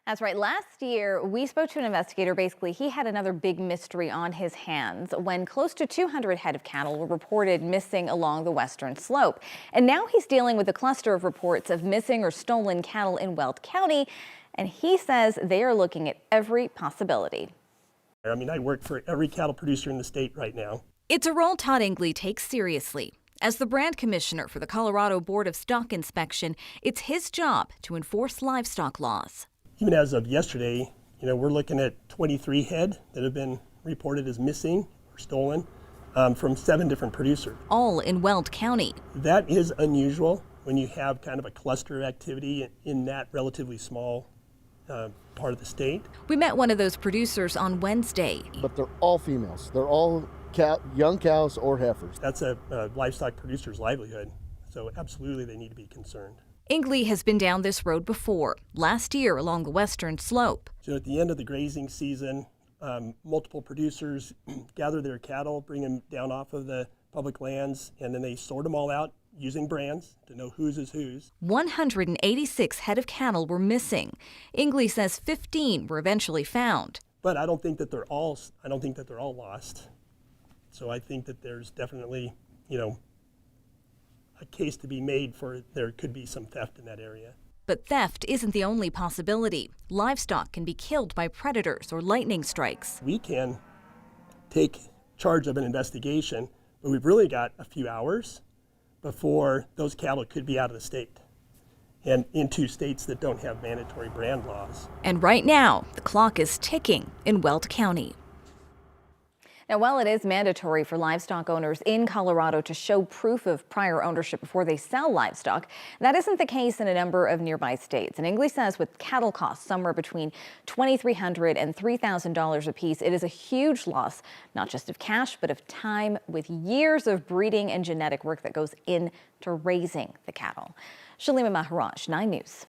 That's right. Last year, we spoke to an investigator. Basically, he had another big mystery on his hands when close to 200 head of cattle were reported missing along the western slope. And now he's dealing with a cluster of reports of missing or stolen cattle in Weld County. And he says they are looking at every possibility. I work for every cattle producer in the state right now. It's a role Todd Engley takes seriously. As the brand commissioner for the Colorado Board of Stock Inspection, it's his job to enforce livestock laws. Even as of yesterday, we're looking at 23 head that have been reported as missing or stolen from 7 different producers. All in Weld County. That is unusual when you have kind of a cluster of activity in that relatively small part of the state. We met one of those producers on Wednesday. But they're all females. They're all young cows or heifers. That's a livestock producer's livelihood, so absolutely they need to be concerned. Engley has been down this road before, last year along the western slope. So at the end of the grazing season, multiple producers gather their cattle, bring them down off of the public lands, and then they sort them all out using brands to know whose is whose. 186 head of cattle were missing. Engley says 15 were eventually found. But I don't think that they're all lost. So I think that there's definitely, a case to be made for there could be some theft in that area. But theft isn't the only possibility. Livestock can be killed by predators or lightning strikes. We can take charge of an investigation, but we've really got a few hours before those cattle could be out of the state and into states that don't have mandatory brand laws. And right now, the clock is ticking in Weld County. Now, while it is mandatory for livestock owners in Colorado to show proof of prior ownership before they sell livestock, that isn't the case in a number of nearby states. And Engley says with cattle costs somewhere between $2,300 and $3,000 a piece, it is a huge loss, not just of cash, but of time with years of breeding and genetic work that goes into raising the cattle. Shalima Maharaj, 9 News.